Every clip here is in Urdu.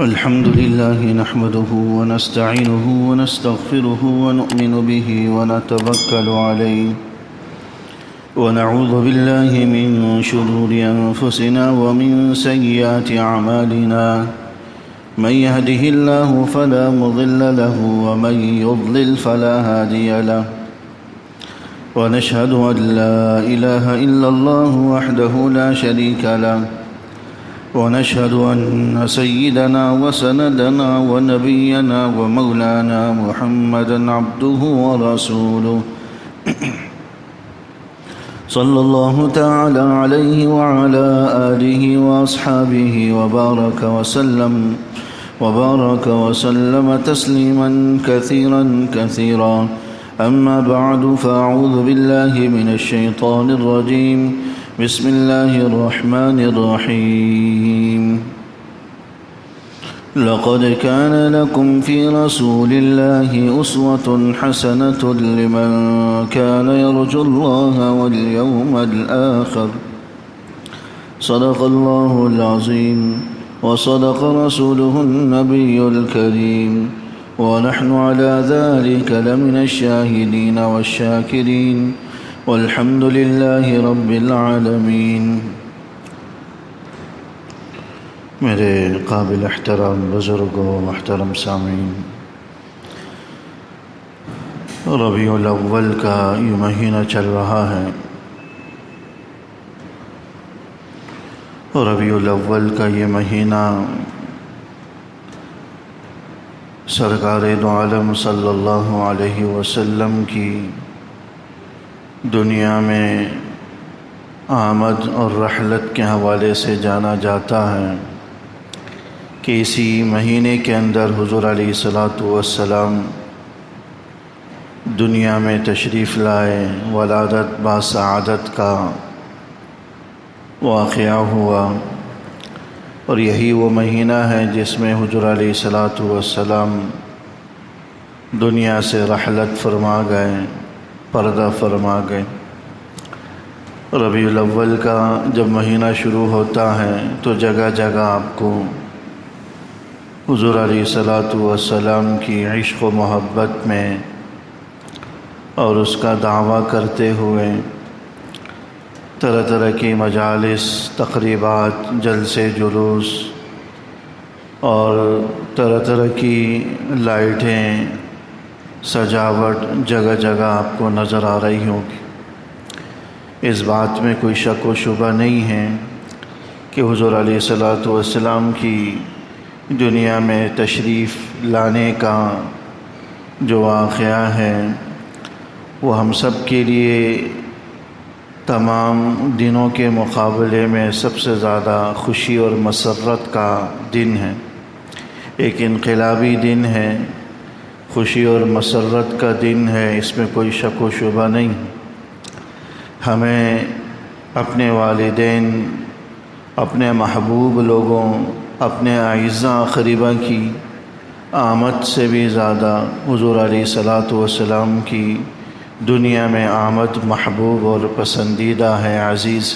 الحمد لله نحمده ونستعينه ونستغفره ونؤمن به ونتوكل عليه ونعوذ بالله من شرور أنفسنا ومن سيئات أعمالنا من يهده الله فلا مضل له ومن يضلل فلا هادي له ونشهد أن لا إله إلا الله وحده لا شريك له ونشهد أن سيدنا وسندنا ونبينا ومولانا محمدا عبده ورسوله صلى الله تعالى عليه وعلى آله وأصحابه وبارك وسلم تسليما كثيرا أما بعد فأعوذ بالله من الشيطان الرجيم بسم الله الرحمن الرحيم لقد كان لكم في رسول الله أسوة حسنة لمن كان يرجو الله واليوم الآخر صدق الله العظيم وصدق رسوله النبي الكريم ونحن على ذلك لمن الشاهدين والشاكرين والحمد لله رب العالمین۔ میرے قابل احترام بزرگوں محترم سامعین، ربیع الاول کا یہ مہینہ چل رہا ہے۔ ربیع الاول کا یہ مہینہ سرکار دو عالم صلی اللہ علیہ وسلم کی دنیا میں آمد اور رحلت کے حوالے سے جانا جاتا ہے کہ اسی مہینے کے اندر حضور علیہ السلام دنیا میں تشریف لائے، ولادت با سعادت کا واقعہ ہوا، اور یہی وہ مہینہ ہے جس میں حضور علیہ السلام دنیا سے رحلت فرما گئے، پردہ فرما گئے۔ ربیع الاول کا جب مہینہ شروع ہوتا ہے تو جگہ جگہ آپ کو حضور علیہ السلام کی عشق و محبت میں اور اس کا دعویٰ کرتے ہوئے طرح طرح کی مجالس، تقریبات، جلسے جلوس اور طرح طرح کی لائٹیں، سجاوٹ جگہ جگہ آپ کو نظر آ رہی ہوگی۔ اس بات میں کوئی شک و شبہ نہیں ہے کہ حضور علیہ السلام کی دنیا میں تشریف لانے کا جو واقعہ ہے وہ ہم سب کے لیے تمام دنوں کے مقابلے میں سب سے زیادہ خوشی اور مسرت کا دن ہے، ایک انقلابی دن ہے، خوشی اور مسرت کا دن ہے، اس میں کوئی شک و شبہ نہیں۔ ہمیں اپنے والدین، اپنے محبوب لوگوں، اپنے اعزاء اقربا کی آمد سے بھی زیادہ حضور علیہ السلام کی دنیا میں آمد محبوب اور پسندیدہ ہے، عزیز۔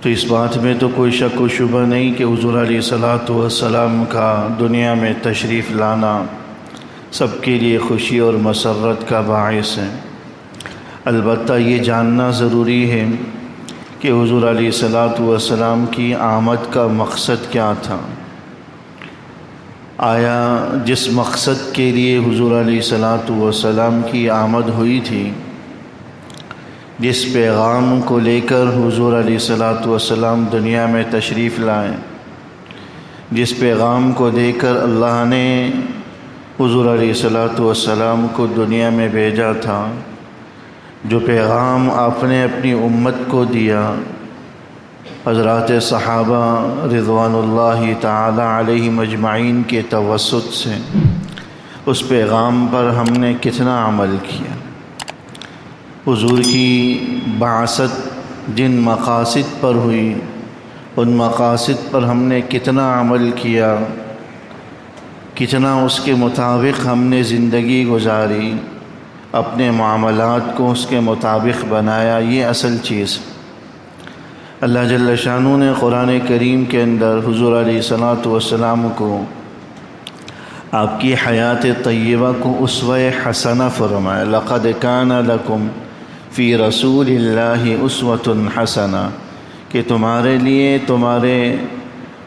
تو اس بات میں تو کوئی شک و شبہ نہیں کہ حضور علیہ السلام کا دنیا میں تشریف لانا سب کے لیے خوشی اور مسرت کا باعث ہے۔ البتہ یہ جاننا ضروری ہے کہ حضور علیہ السلام کی آمد کا مقصد کیا تھا۔ آیا جس مقصد کے لیے حضور علیہ السلام کی آمد ہوئی تھی، جس پیغام کو لے کر حضور علیہ السلام دنیا میں تشریف لائے، جس پیغام کو دے کر اللہ نے حضور علیہ السلام کو دنیا میں بھیجا تھا، جو پیغام آپ نے اپنی امت کو دیا، حضرات صحابہ رضوان اللہ تعالی علیہم اجمعین کے توسط سے، اس پیغام پر ہم نے کتنا عمل کیا؟ حضور کی بعثت جن مقاصد پر ہوئی، ان مقاصد پر ہم نے کتنا عمل کیا، کتنا اس کے مطابق ہم نے زندگی گزاری، اپنے معاملات کو اس کے مطابق بنایا، یہ اصل چیز۔ اللہ جل شانہ نے قرآن کریم کے اندر حضور علیہ الصلوۃ والسلام کو آپ کی حیات طیبہ کو اسوہ حسنہ فرمایا۔ لقد کان لکم فی رسول اللہ اسوۃ حسنہ، کہ تمہارے لیے تمہارے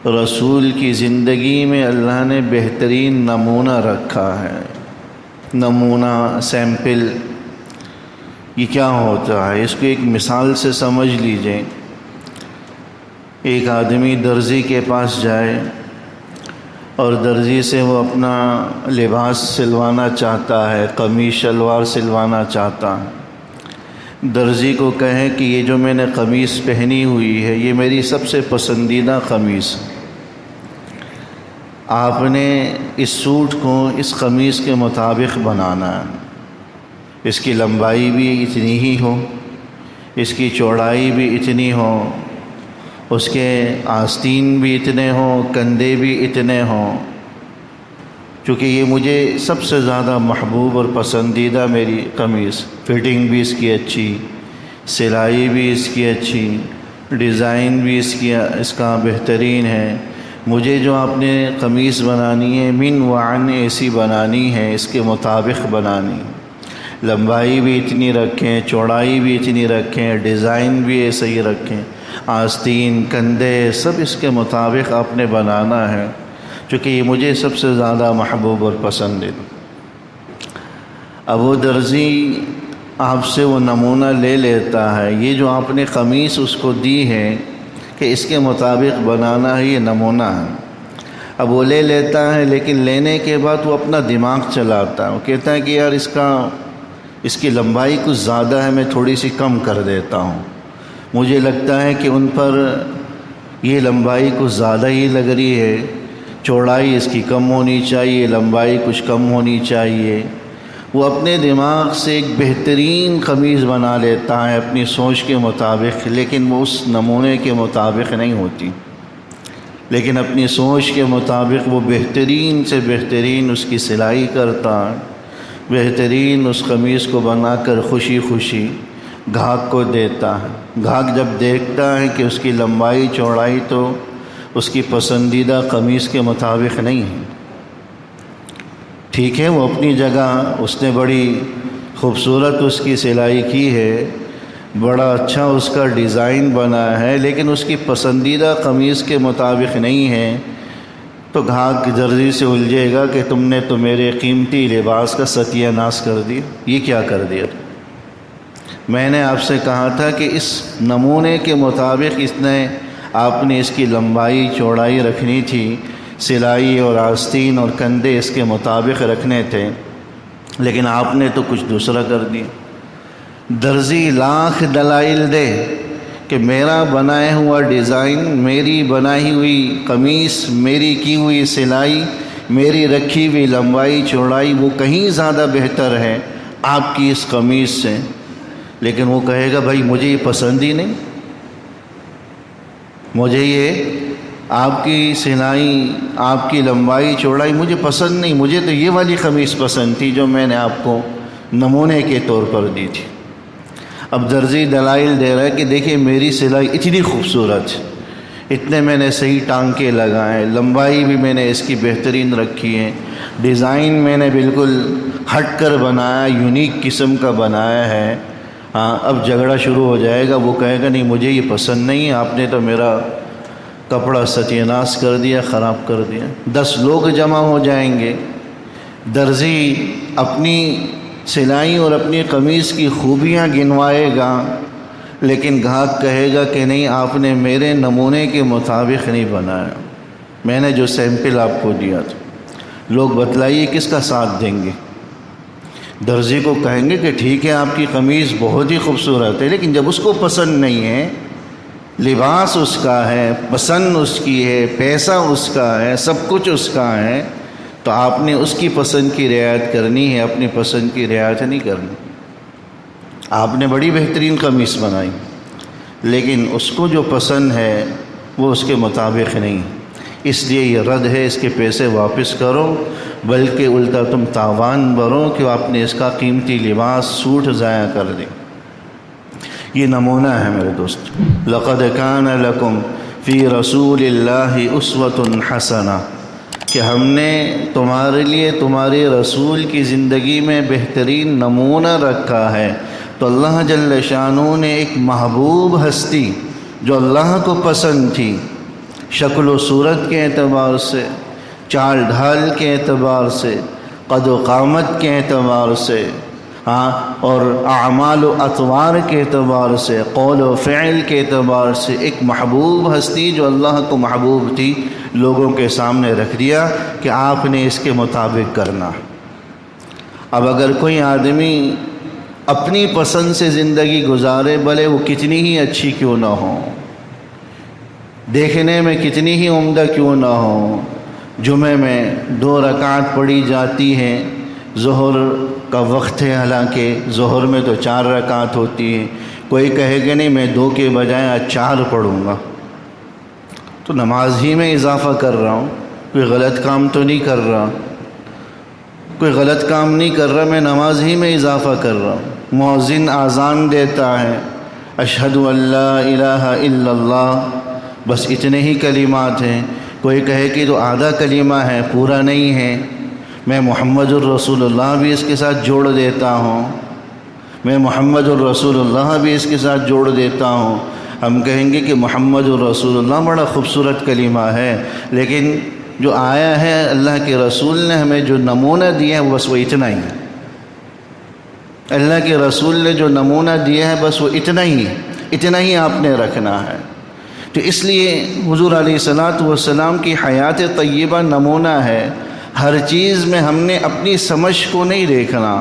رسول کی زندگی میں اللہ نے بہترین نمونہ رکھا ہے۔ نمونہ، سیمپل، یہ کیا ہوتا ہے؟ اس کو ایک مثال سے سمجھ لیجئے۔ ایک آدمی درزی کے پاس جائے اور درزی سے وہ اپنا لباس سلوانا چاہتا ہے، قمیص شلوار سلوانا چاہتا ہے۔ درزی کو کہے کہ یہ جو میں نے قمیص پہنی ہوئی ہے یہ میری سب سے پسندیدہ قمیص ہے، آپ نے اس سوٹ کو اس قمیص کے مطابق بنانا ہے، اس کی لمبائی بھی اتنی ہی ہو، اس کی چوڑائی بھی اتنی ہو، اس کے آستین بھی اتنے ہوں، کندھے بھی اتنے ہوں، چونکہ یہ مجھے سب سے زیادہ محبوب اور پسندیدہ میری قمیص، فٹنگ بھی اس کی اچھی، سلائی بھی اس کی اچھی، ڈیزائن بھی اس کا بہترین ہے۔ مجھے جو آپ نے قمیص بنانی ہے من وعن ایسی بنانی ہے، اس کے مطابق بنانی، لمبائی بھی اتنی رکھیں، چوڑائی بھی اتنی رکھیں، ڈیزائن بھی ایسے ہی رکھیں، آستین، کندھے سب اس کے مطابق آپ نے بنانا ہے، چونکہ یہ مجھے سب سے زیادہ محبوب اور پسند ہے۔ اب وہ درزی آپ سے وہ نمونہ لے لیتا ہے، یہ جو آپ نے قمیص اس کو دی ہے کہ اس کے مطابق بنانا ہے، یہ نمونہ ہے۔ اب وہ لے لیتا ہے، لیکن لینے کے بعد وہ اپنا دماغ چلاتا ہے، وہ کہتا ہے کہ یار اس کی لمبائی کچھ زیادہ ہے، میں تھوڑی سی کم کر دیتا ہوں، مجھے لگتا ہے کہ ان پر یہ لمبائی کچھ زیادہ ہی لگ رہی ہے، چوڑائی اس کی کم ہونی چاہیے، لمبائی کچھ کم ہونی چاہیے۔ وہ اپنے دماغ سے ایک بہترین قمیص بنا لیتا ہے اپنی سوچ کے مطابق، لیکن وہ اس نمونے کے مطابق نہیں ہوتی، لیکن اپنی سوچ کے مطابق وہ بہترین سے بہترین اس کی سلائی کرتا ہے، بہترین اس قمیص کو بنا کر خوشی خوشی گاہک کو دیتا ہے۔ گاہک جب دیکھتا ہے کہ اس کی لمبائی چوڑائی تو اس کی پسندیدہ قمیص کے مطابق نہیں ہے، ٹھیک ہے وہ اپنی جگہ اس نے بڑی خوبصورت اس کی سلائی کی ہے، بڑا اچھا اس کا ڈیزائن بنا ہے، لیکن اس کی پسندیدہ قمیص کے مطابق نہیں ہے، تو گاہک درزی سے الجھے گا کہ تم نے تو میرے قیمتی لباس کا ستیہ ناش کر دیا، یہ کیا کر دیا؟ میں نے آپ سے کہا تھا کہ اس نمونے کے مطابق آپ نے اس کی لمبائی چوڑائی رکھنی تھی، سلائی اور آستین اور کندھے اس کے مطابق رکھنے تھے، لیکن آپ نے تو کچھ دوسرا کر دیا۔ درزی لاکھ دلائل دے کہ میرا بنایا ہوا ڈیزائن، میری بنائی ہوئی قمیص، میری کی ہوئی سلائی، میری رکھی ہوئی لمبائی چوڑائی وہ کہیں زیادہ بہتر ہے آپ کی اس قمیص سے، لیکن وہ کہے گا بھائی مجھے یہ پسند ہی نہیں، مجھے یہ آپ کی سلائی، آپ کی لمبائی چوڑائی مجھے پسند نہیں، مجھے تو یہ والی قمیص پسند تھی جو میں نے آپ کو نمونے کے طور پر دی تھی۔ اب درزی دلائل دے رہا ہے کہ دیکھیں میری سلائی اتنی خوبصورت ہے، اتنے میں نے صحیح ٹانکے لگائے، لمبائی بھی میں نے اس کی بہترین رکھی ہے، ڈیزائن میں نے بالکل ہٹ کر بنایا، یونیک قسم کا بنایا ہے۔ اب جھگڑا شروع ہو جائے گا، وہ کہے گا نہیں مجھے یہ پسند نہیں ہے، آپ نے تو میرا کپڑا ستیہ ناش کر دیا، خراب کر دیا۔ 10 لوگ جمع ہو جائیں گے، درزی اپنی سلائی اور اپنی قمیص کی خوبیاں گنوائے گا، لیکن گاہک کہے گا کہ نہیں آپ نے میرے نمونے کے مطابق نہیں بنایا، میں نے جو سیمپل آپ کو دیا تھا۔ لوگ بتلائیے کس کا ساتھ دیں گے؟ درزی کو کہیں گے کہ ٹھیک ہے آپ کی قمیص بہت ہی خوبصورت ہے، لیکن جب اس کو پسند نہیں ہے، لباس اس کا ہے، پسند اس کی ہے، پیسہ اس کا ہے، سب کچھ اس کا ہے، تو آپ نے اس کی پسند کی رعایت کرنی ہے، اپنی پسند کی رعایت نہیں کرنی۔ آپ نے بڑی بہترین قمیص بنائی، لیکن اس کو جو پسند ہے وہ اس کے مطابق نہیں، اس لیے یہ رد ہے، اس کے پیسے واپس کرو، بلکہ الٹا تم تاوان بھرو کہ آپ نے اس کا قیمتی لباس سوٹ ضائع کر دیں۔ یہ نمونہ ہے میرے دوست. لقد کان لکم فی رسول اللہ اسوۃ حسنہ، کہ ہم نے تمہارے لیے تمہارے رسول کی زندگی میں بہترین نمونہ رکھا ہے. تو اللہ جل شانہ نے ایک محبوب ہستی جو اللہ کو پسند تھی، شکل و صورت کے اعتبار سے، چال ڈھال کے اعتبار سے، قد و قامت کے اعتبار سے، اور اعمال و اطوار کے اعتبار سے، قول و فعل کے اعتبار سے، ایک محبوب ہستی جو اللہ کو محبوب تھی، لوگوں کے سامنے رکھ دیا کہ آپ نے اس کے مطابق کرنا. اب اگر کوئی آدمی اپنی پسند سے زندگی گزارے، بھلے وہ کتنی ہی اچھی کیوں نہ ہو، دیکھنے میں کتنی ہی عمدہ کیوں نہ ہو، جمعے میں 2 رکعت پڑھی جاتی ہیں، ظہر کا وقت ہے، حالانکہ ظہر میں تو 4 رکعت ہوتی ہیں، کوئی کہے کہ نہیں میں 2 کے بجائے آج 4 پڑھوں گا، تو نماز ہی میں اضافہ کر رہا ہوں، کوئی غلط کام تو نہیں کر رہا، کوئی غلط کام نہیں کر رہا، میں نماز ہی میں اضافہ کر رہا ہوں. مؤذن اذان دیتا ہے، اشہد ان لا الہ الا اللہ، بس اتنے ہی کلمات ہیں. کوئی کہے کہ تو آدھا کلمہ ہے، پورا نہیں ہے، میں محمد الرسول اللہ بھی اس کے ساتھ جوڑ دیتا ہوں، میں محمد الرسول اللہ بھی اس کے ساتھ جوڑ دیتا ہوں. ہم کہیں گے کہ محمد الرسول اللہ بڑا خوبصورت کلمہ ہے، لیکن جو آیا ہے اللہ کے رسول نے ہمیں جو نمونہ دیا ہے بس وہ اتنا ہی ہے. اللہ کے رسول نے جو نمونہ دیا ہے بس وہ اتنا ہی آپ نے رکھنا ہے. تو اس لیے حضور علیہ الصلاۃ والسلام کی حیات طیبہ نمونہ ہے. ہر چیز میں ہم نے اپنی سمجھ کو نہیں دیکھنا،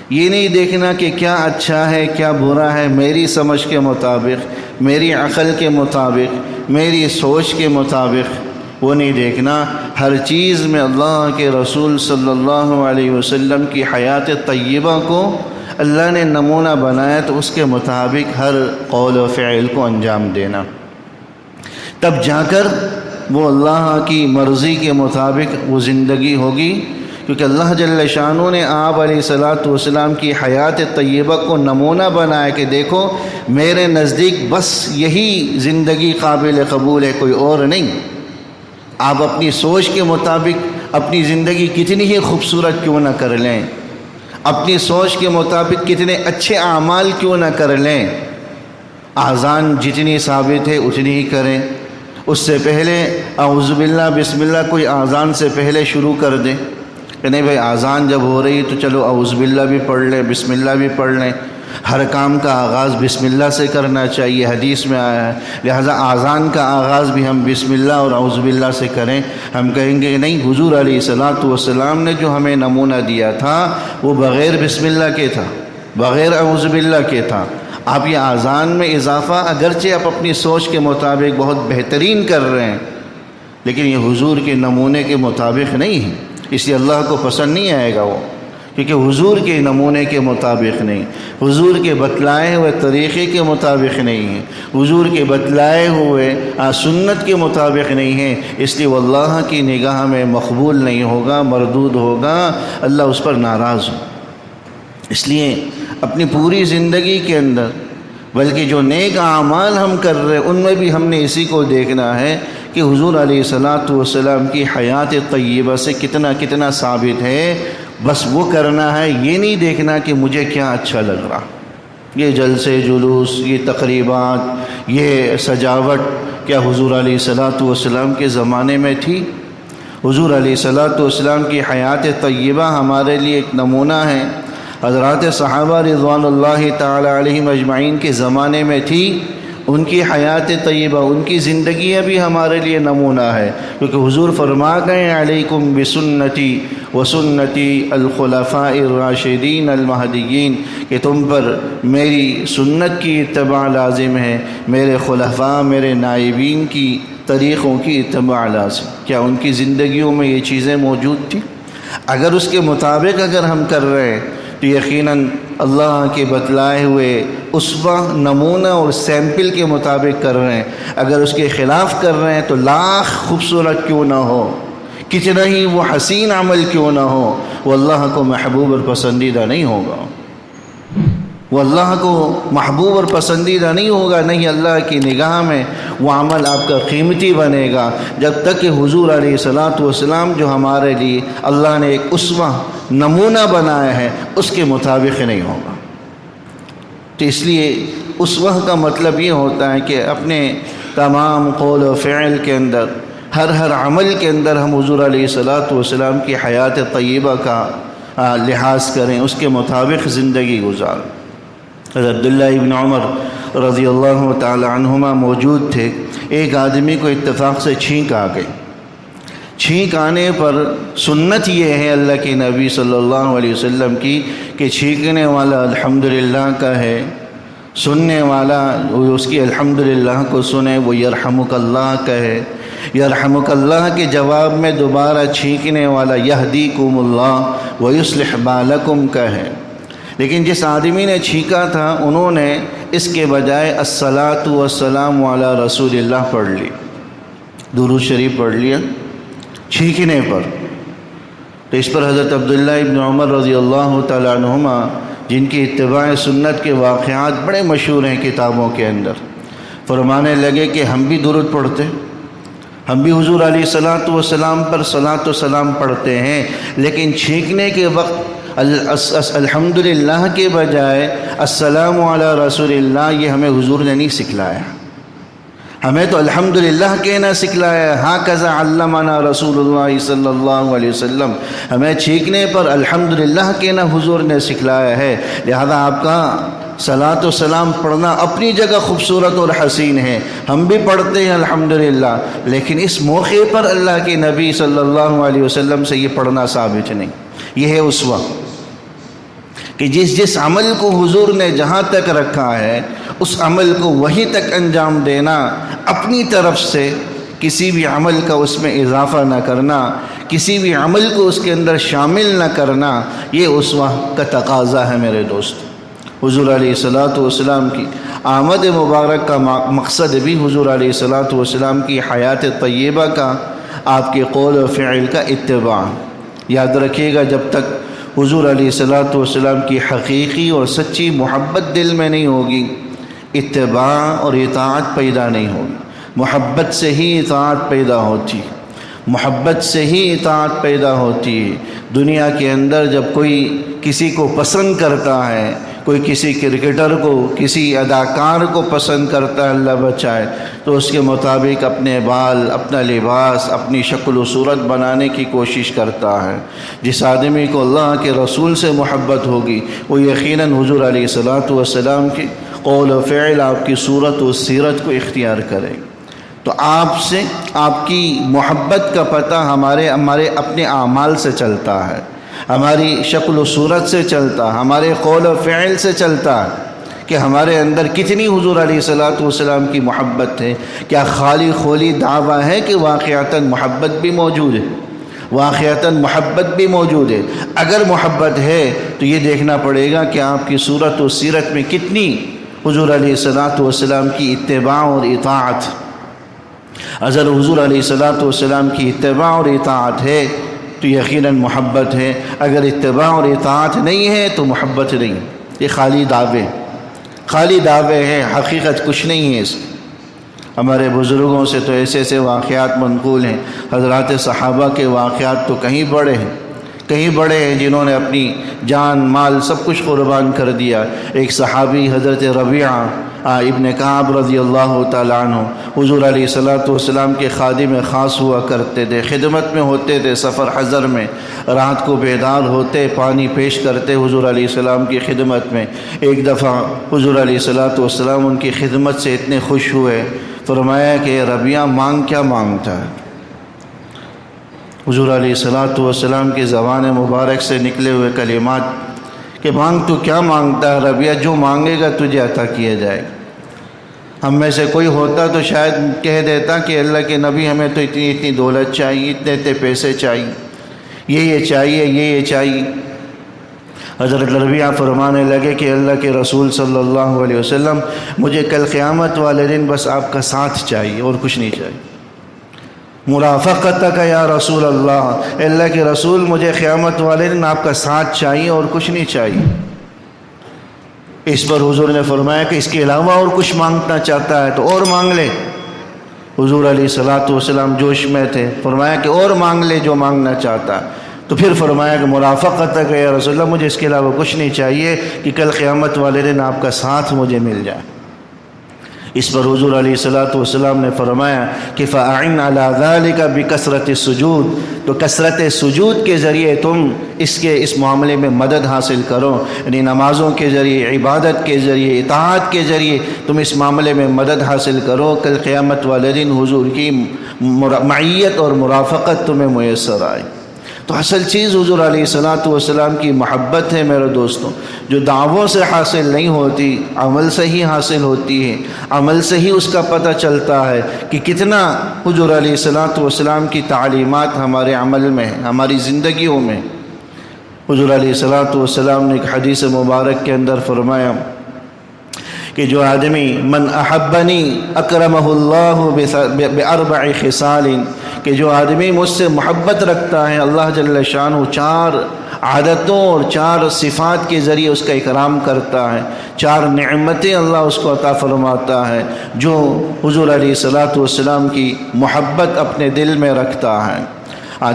یہ نہیں دیکھنا کہ کیا اچھا ہے کیا برا ہے، میری سمجھ کے مطابق، میری عقل کے مطابق، میری سوچ کے مطابق، وہ نہیں دیکھنا. ہر چیز میں اللہ کے رسول صلی اللہ علیہ وسلم کی حیات طیبہ کو اللہ نے نمونہ بنایا، تو اس کے مطابق ہر قول و فعل کو انجام دینا، تب جا کر وہ اللہ کی مرضی کے مطابق وہ زندگی ہوگی. کیونکہ اللہ جل شانہ نے آپ علیہ الصلاۃ والسلام کی حیات طیبہ کو نمونہ بنایا کہ دیکھو میرے نزدیک بس یہی زندگی قابل قبول ہے، کوئی اور نہیں. آپ اپنی سوچ کے مطابق اپنی زندگی کتنی ہی خوبصورت کیوں نہ کر لیں، اپنی سوچ کے مطابق کتنے اچھے اعمال کیوں نہ کر لیں، اذان جتنی ثابت ہے اتنی ہی کریں. اس سے پہلے اعوذ باللہ بسم اللہ کوئی اذان سے پہلے شروع کر دیں کہ نہیں بھائی اذان جب ہو رہی تو چلو اعوذ باللہ بھی پڑھ لیں، بسم اللہ بھی پڑھ لیں. ہر کام کا آغاز بسم اللہ سے کرنا چاہیے، حدیث میں آیا ہے، لہذا اذان کا آغاز بھی ہم بسم اللہ اور اعوذ باللہ سے کریں. ہم کہیں گے نہیں، حضور علیہ الصلاۃ والسلام نے جو ہمیں نمونہ دیا تھا وہ بغیر بسم اللہ کے تھا، بغیر اعوذ باللہ کے تھا. آپ یہ اذان میں اضافہ اگرچہ آپ اپنی سوچ کے مطابق بہت بہترین کر رہے ہیں، لیکن یہ حضور کے نمونے کے مطابق نہیں ہے، اس لیے اللہ کو پسند نہیں آئے گا وہ، کیونکہ حضور کے نمونے کے مطابق نہیں، حضور کے بتلائے ہوئے طریقے کے مطابق نہیں ہے، حضور کے بتلائے ہوئے سنت کے مطابق نہیں ہے. اس لیے وہ اللہ کی نگاہ میں مقبول نہیں ہوگا، مردود ہوگا، اللہ اس پر ناراض ہو. اس لیے اپنی پوری زندگی کے اندر، بلکہ جو نیک اعمال ہم کر رہے ہیں ان میں بھی ہم نے اسی کو دیکھنا ہے کہ حضور علیہ الصلاۃ والسلام کی حیات طیبہ سے کتنا ثابت ہے، بس وہ کرنا ہے. یہ نہیں دیکھنا کہ مجھے کیا اچھا لگ رہا، یہ جلسے جلوس، یہ تقریبات، یہ سجاوٹ کیا حضور علیہ الصلاۃ والسلام کے زمانے میں تھی؟ حضور علیہ الصلاۃ والسلام کی حیات طیبہ ہمارے لیے ایک نمونہ ہے. حضرات صحابہ رضوان اللہ تعالی علیہم اجمعین کے زمانے میں تھی، ان کی حیات طیبہ، ان کی زندگیاں بھی ہمارے لیے نمونہ ہے. کیونکہ حضور فرما گئے علیکم بسنتی وسنتی الخلفاء الراشدین المہدیین، کہ تم پر میری سنت کی اتباع لازم ہے، میرے خلفاء، میرے نائبین کی طریقوں کی اتباع لازم. کیا ان کی زندگیوں میں یہ چیزیں موجود تھیں؟ اگر اس کے مطابق اگر ہم کر رہے ہیں تو یقیناً اللہ کے بتلائے ہوئے اسوہ، نمونہ اور سیمپل کے مطابق کر رہے ہیں. اگر اس کے خلاف کر رہے ہیں تو لاکھ خوبصورت کیوں نہ ہو، کتنا ہی وہ حسین عمل کیوں نہ ہو، وہ اللہ کو محبوب اور پسندیدہ نہیں ہوگا. وہ اللہ کو محبوب اور پسندیدہ نہیں ہوگا، نہیں اللہ کی نگاہ میں وہ عمل آپ کا قیمتی بنے گا جب تک کہ حضور علیہ الصلاۃ والسلام جو ہمارے لیے اللہ نے ایک اسوہ نمونہ بنایا ہے اس کے مطابق نہیں ہوگا۔ تو اس لیے اسوہ کا مطلب یہ ہوتا ہے کہ اپنے تمام قول و فعل کے اندر، ہر عمل کے اندر ہم حضور علیہ الصلاۃ والسلام کی حیات طیبہ کا لحاظ کریں، اس کے مطابق زندگی گزاریں۔ حضرت عبداللہ ابن عمر رضی اللہ تعالی عنہما موجود تھے۔ ایک آدمی کو اتفاق سے چھینک آ گئی۔ چھینک آنے پر سنت یہ ہے اللہ کے نبی صلی اللہ علیہ وسلم کی کہ چھینکنے والا الحمدللہ کا ہے، سننے والا اس کی الحمدللہ کو سنے وہ یرحمک اللہ کا ہے، یرحمک اللہ کے جواب میں دوبارہ چھینکنے والا یہدیکم اللہ ویصلح بالکم کا ہے۔ لیکن جس آدمی نے چھینکا تھا انہوں نے اس کے بجائے الصلاۃ والسلام علی رسول اللہ پڑھ لی، درود شریف پڑھ لیا چھینکنے پر۔ تو اس پر حضرت عبداللہ ابن عمر رضی اللہ تعالیٰ عنہما، جن کی اتباع سنت کے واقعات بڑے مشہور ہیں کتابوں کے اندر، فرمانے لگے کہ ہم بھی درود پڑھتے، ہم بھی حضور علیہ الصلاۃ والسلام پر صلاۃ و سلام پڑھتے ہیں، لیکن چھینکنے کے وقت الحمدللہ کے بجائے السلام علی رسول اللہ یہ ہمیں حضور نے نہیں سکھلایا، ہمیں تو الحمدللہ کہنا سکھلایا۔ ہاکذا علمنا رسول اللہ صلی اللہ علیہ وسلم، ہمیں چھینکنے پر الحمدللہ کہنا حضور نے سکھلایا ہے۔ لہذا آپ کا صلاۃ و سلام پڑھنا اپنی جگہ خوبصورت اور حسین ہے، ہم بھی پڑھتے ہیں الحمدللہ، لیکن اس موقع پر اللہ کے نبی صلی اللہ علیہ وسلم سے یہ پڑھنا ثابت نہیں۔ یہ ہے اسوہ کہ جس عمل کو حضور نے جہاں تک رکھا ہے اس عمل کو وہیں تک انجام دینا، اپنی طرف سے کسی بھی عمل کا اس میں اضافہ نہ کرنا، کسی بھی عمل کو اس کے اندر شامل نہ کرنا، یہ اسوہ کا تقاضا ہے میرے دوست۔ حضور علیہ الصلاۃ والسلام کی آمد مبارک کا مقصد بھی حضور علیہ الصلاۃ والسلام کی حیات طیبہ کا، آپ کے قول و فعل کا اتباع۔ یاد رکھیے گا جب تک حضور علیہ الصلاۃ والسلام کی حقیقی اور سچی محبت دل میں نہیں ہوگی، اتباع اور اطاعت پیدا نہیں ہوگی۔ محبت سے ہی اطاعت پیدا ہوتی، محبت سے ہی اطاعت پیدا ہوتی ہے۔ دنیا کے اندر جب کوئی کسی کو پسند کرتا ہے، کوئی کسی کرکٹر کو، کسی اداکار کو پسند کرتا ہے، اللہ بچائے، تو اس کے مطابق اپنے بال، اپنا لباس، اپنی شکل و صورت بنانے کی کوشش کرتا ہے۔ جس آدمی کو اللہ کے رسول سے محبت ہوگی وہ یقیناً حضور علیہ الصلاۃ والسلام کی قول و فعل، آپ کی صورت و سیرت کو اختیار کرے۔ تو آپ سے آپ کی محبت کا پتہ ہمارے اپنے اعمال سے چلتا ہے، ہماری شکل و صورت سے چلتا، ہمارے قول و فعل سے چلتا کہ ہمارے اندر کتنی حضور علیہ الصلاۃ والسلام کی محبت ہے۔ کیا خالی خولی دعویٰ ہے کہ واقعتاً محبت بھی موجود ہے؟ واقعتاً محبت بھی موجود ہے۔ اگر محبت ہے تو یہ دیکھنا پڑے گا کہ آپ کی صورت و سیرت میں کتنی حضور علیہ الصلاۃ والسلام کی اتباع اور اطاعت۔ اگر حضور علیہ الصلاۃ والسلام کی اتباع اور اطاعت ہے تو یقیناً محبت ہے، اگر اتباع اور اطاعت نہیں ہے تو محبت نہیں۔ یہ خالی دعوے ہیں، حقیقت کچھ نہیں ہے اس میں۔ ہمارے بزرگوں سے تو ایسے ایسے واقعات منقول ہیں، حضرات صحابہ کے واقعات تو کہیں بڑے ہیں جنہوں نے اپنی جان مال سب کچھ قربان کر دیا۔ ایک صحابی حضرت ربیعہ ابن کعب رضی اللہ تعالیٰ عنہ حضور علیہ الصلاۃ والسلام کے خادم خاص ہوا کرتے تھے، خدمت میں ہوتے تھے، سفر حضر میں رات کو بیدار ہوتے، پانی پیش کرتے حضور علیہ السلام کی خدمت میں۔ ایک دفعہ حضور علیہ الصلاۃ والسلام ان کی خدمت سے اتنے خوش ہوئے، فرمایا کہ ربیعہ مانگ کیا مانگتا ہے؟ حضور علیہ الصلاۃ والسلام کی زبان مبارک سے نکلے ہوئے کلمات کہ مانگ تو کیا مانگتا ہے ربیعہ؟ جو مانگے گا تجھے عطا کیا جائے۔ ہم میں سے کوئی ہوتا تو شاید کہہ دیتا کہ اللہ کے نبی ہمیں تو اتنی دولت چاہیے، اتنے پیسے چاہیے، یہ چاہیے، یہ چاہیے۔ حضرت ربیعہ فرمانے لگے کہ اللہ کے رسول صلی اللہ علیہ وسلم مجھے کل قیامت والے دن بس آپ کا ساتھ چاہیے اور کچھ نہیں چاہیے۔ مرافقتک یا رسول اللہ کے رسول مجھے قیامت والے دن آپ کا ساتھ چاہیے اور کچھ نہیں چاہیے۔ اس پر حضور نے فرمایا کہ اس کے علاوہ اور کچھ مانگنا چاہتا ہے تو اور مانگ لے۔ حضور علیہ الصلوۃ والسلام جوش میں تھے، فرمایا کہ اور مانگ لے جو مانگنا چاہتا ہے۔ تو پھر فرمایا کہ مرافقت تک یا رسول اللہ، مجھے اس کے علاوہ کچھ نہیں چاہیے کہ کل قیامت والے دن آپ کا ساتھ مجھے مل جائے۔ اس پر حضور علیہ الصلوۃ والسلام نے فرمایا کہ فَأَعِنْ عَلَىٰ ذَلِكَ بِكَثْرَةِ السُّجُودِ، تو کثرت سجود کے ذریعے تم اس معاملے میں مدد حاصل کرو، یعنی نمازوں کے ذریعے، عبادت کے ذریعے، اطاعت کے ذریعے تم اس معاملے میں مدد حاصل کرو، کل قیامت والے دن حضور کی معیت اور مرافقت تمہیں میسر آئے۔ تو اصل چیز حضور علیہ الصلوۃ والسلام کی محبت ہے میرے دوستوں، جو دعووں سے حاصل نہیں ہوتی، عمل سے ہی حاصل ہوتی ہے۔ عمل سے ہی اس کا پتہ چلتا ہے کہ کتنا حضور علیہ الصلوۃ والسلام کی تعلیمات ہمارے عمل میں ہیں، ہماری زندگیوں میں۔ حضور علیہ الصلوۃ والسلام نے ایک حدیث مبارک کے اندر فرمایا کہ جو آدمی من احبنی اکرمہ اللہ باربع خصال، کہ جو آدمی مجھ سے محبت رکھتا ہے، اللہ جل شانہ 4 عادتوں اور 4 صفات کے ذریعے اس کا اکرام کرتا ہے، 4 نعمتیں اللہ اس کو عطا فرماتا ہے۔ جو حضور علیہ الصلوۃ والسلام کی محبت اپنے دل میں رکھتا ہے،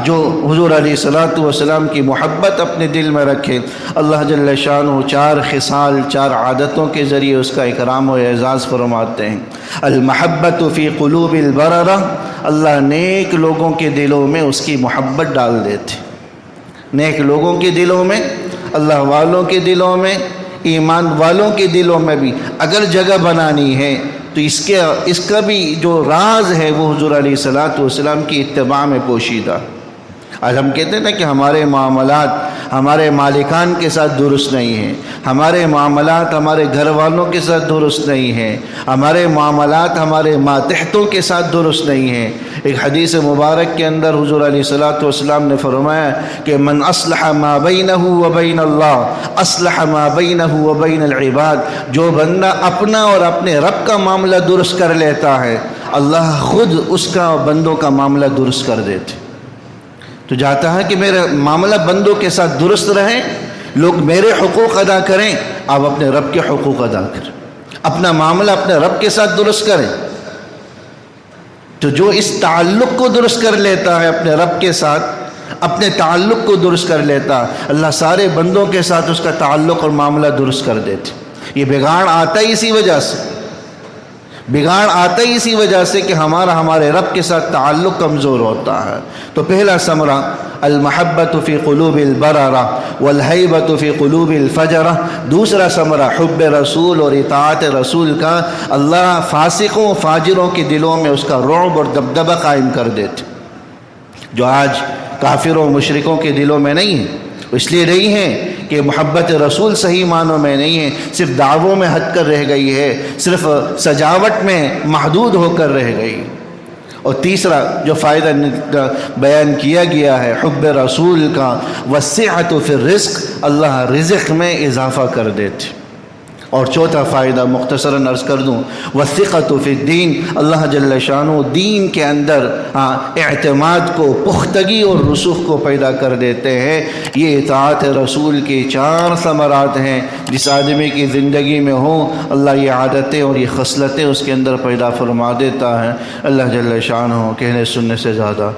جو حضور علیہ الصلوۃ والسلام کی محبت اپنے دل میں رکھے، اللہ جل شانہ 4 خصال، 4 عادتوں کے ذریعے اس کا اکرام و اعزاز فرماتے ہیں۔ المحبت فی قلوب البررہ، اللہ نیک لوگوں کے دلوں میں اس کی محبت ڈال دیتے۔ نیک لوگوں کے دلوں میں، اللہ والوں کے دلوں میں، ایمان والوں کے دلوں میں بھی اگر جگہ بنانی ہے تو اس کا بھی جو راز ہے وہ حضور علیہ الصلوۃ والسلام کی اتباع میں پوشیدہ۔ آج ہم کہتے ہیں نا کہ ہمارے معاملات ہمارے مالکان کے ساتھ درست نہیں ہیں، ہمارے معاملات ہمارے گھر والوں کے ساتھ درست نہیں ہیں، ہمارے معاملات ہمارے ماتحتوں کے ساتھ درست نہیں ہیں۔ ایک حدیث مبارک کے اندر حضور علیہ الصلوۃ والسلام نے فرمایا کہ من اصلح ما بینہ وبین اللہ اصلح ما بینہ وبین العباد، جو بندہ اپنا اور اپنے رب کا معاملہ درست کر لیتا ہے، اللہ خود اس کا بندوں کا معاملہ درست کر دیتے۔ تو جاتا ہے کہ میرا معاملہ بندوں کے ساتھ درست رہے، لوگ میرے حقوق ادا کریں، آپ اپنے رب کے حقوق ادا کریں، اپنا معاملہ اپنے رب کے ساتھ درست کریں۔ تو جو اس تعلق کو درست کر لیتا ہے اپنے رب کے ساتھ، اپنے تعلق کو درست کر لیتا، اللہ سارے بندوں کے ساتھ اس کا تعلق اور معاملہ درست کر دیتے۔ یہ بگاڑ آتا ہی اسی وجہ سے، بگاڑ آتا ہی اسی وجہ سے کہ ہمارے رب کے ساتھ تعلق کمزور ہوتا ہے۔ تو پہلا ثمرہ المحبت فی قلوب البررہ والہیبۃ فی قلوب الفجرہ، دوسرا ثمرہ حب رسول اور اطاعت رسول کا، اللہ فاسقوں فاجروں کے دلوں میں اس کا رعب اور دبدبہ قائم کر دیتے، جو آج کافروں مشرکوں کے دلوں میں نہیں ہے۔ اس لیے نہیں ہے کہ محبت رسول صحیح معنوں میں نہیں ہے، صرف دعووں میں ہٹ کر رہ گئی ہے، صرف سجاوٹ میں محدود ہو کر رہ گئی۔ اور تیسرا جو فائدہ بیان کیا گیا ہے حب رسول کا، وسعت فی الرزق، اللہ رزق میں اضافہ کر دیتے۔ اور چوتھا فائدہ مختصراً عرض کر دوں، والثقۃ فی الدین، اللہ جل شانہ دین کے اندر اعتماد کو، پختگی اور رسوخ کو پیدا کر دیتے ہیں۔ یہ اطاعت رسول کے 4 ثمرات ہیں، جس آدمی کی زندگی میں ہوں اللہ یہ عادتیں اور یہ خصلتیں اس کے اندر پیدا فرما دیتا ہے۔ اللہ جل شانہ کہنے سننے سے زیادہ